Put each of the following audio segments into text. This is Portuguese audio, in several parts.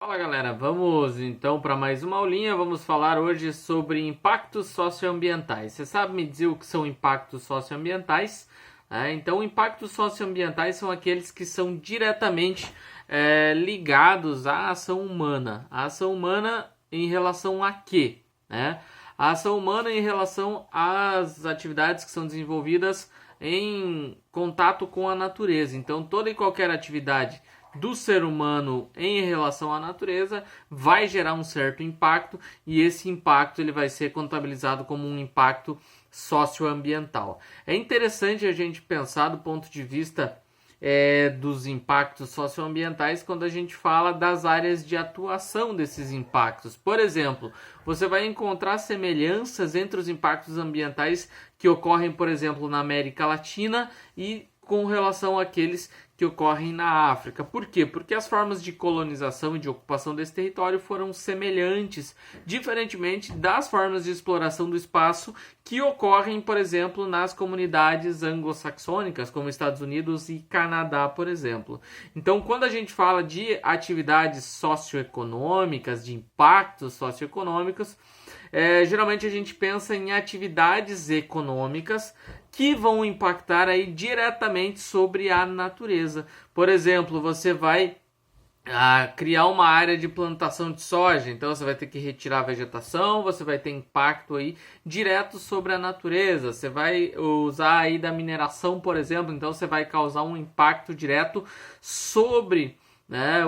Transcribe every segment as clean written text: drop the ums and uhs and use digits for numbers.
Fala galera, vamos então para mais uma aulinha. Vamos falar hoje sobre impactos socioambientais. Você sabe me dizer o que são impactos socioambientais? Então, impactos socioambientais são aqueles que são diretamente ligados à ação humana. A ação humana em relação a quê? A ação humana em relação às atividades que são desenvolvidas em contato com a natureza. Então, toda e qualquer atividade do ser humano em relação à natureza vai gerar um certo impacto, e esse impacto ele vai ser contabilizado como um impacto socioambiental. É interessante a gente pensar do ponto de vista dos impactos socioambientais quando a gente fala das áreas de atuação desses impactos. Por exemplo, você vai encontrar semelhanças entre os impactos ambientais que ocorrem, por exemplo, na América Latina e com relação àqueles que ocorrem na África. Por quê? Porque as formas de colonização e de ocupação desse território foram semelhantes, diferentemente das formas de exploração do espaço que ocorrem, por exemplo, nas comunidades anglo-saxônicas, como Estados Unidos e Canadá, por exemplo. Então, quando a gente fala de atividades socioeconômicas, de impactos socioeconômicos, geralmente a gente pensa em atividades econômicas que vão impactar aí diretamente sobre a natureza. Por exemplo, você vai criar uma área de plantação de soja, então você vai ter que retirar a vegetação, você vai ter impacto aí direto sobre a natureza. Você vai usar aí da mineração, por exemplo, então você vai causar um impacto direto sobre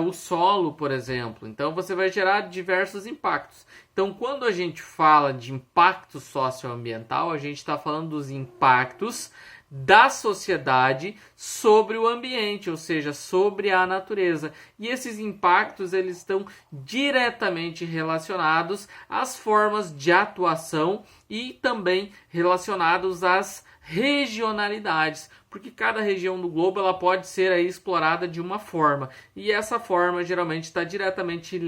o solo, por exemplo. Então você vai gerar diversos impactos. Então, quando a gente fala de impacto socioambiental, a gente está falando dos impactos da sociedade sobre o ambiente, ou seja, sobre a natureza. E esses impactos eles estão diretamente relacionados às formas de atuação e também relacionados às regionalidades, porque cada região do globo ela pode ser aí explorada de uma forma, e essa forma geralmente está diretamente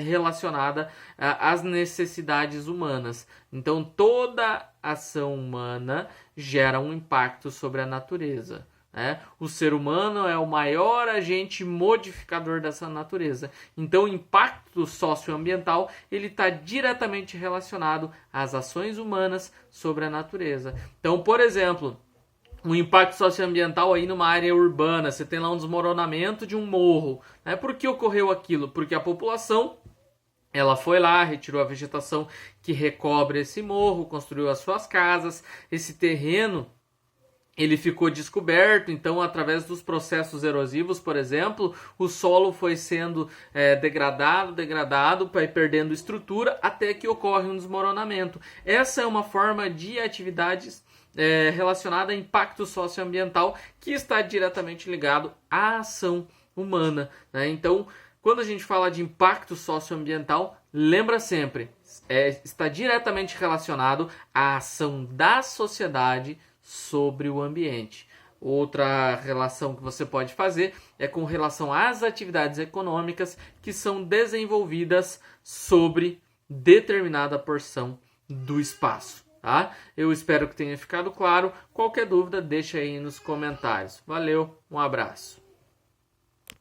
relacionada às necessidades humanas. Então toda ação humana gera um impacto sobre a natureza. O ser humano é o maior agente modificador dessa natureza. Então o impacto socioambiental ele está diretamente relacionado às ações humanas sobre a natureza. Então, por exemplo, um impacto socioambiental aí numa área urbana, você tem lá um desmoronamento de um morro. Por que ocorreu aquilo? Porque a população ela foi lá, retirou a vegetação que recobre esse morro, construiu as suas casas. Esse terreno ele ficou descoberto, então através dos processos erosivos, por exemplo, o solo foi sendo degradado, vai perdendo estrutura até que ocorre um desmoronamento. Essa é uma forma de atividades relacionada a impacto socioambiental que está diretamente ligado à ação humana. Então, quando a gente fala de impacto socioambiental, lembra sempre, está diretamente relacionado à ação da sociedade sobre o ambiente. Outra relação que você pode fazer é com relação às atividades econômicas que são desenvolvidas sobre determinada porção do espaço. Eu espero que tenha ficado claro. Qualquer dúvida, deixa aí nos comentários. Valeu, um abraço.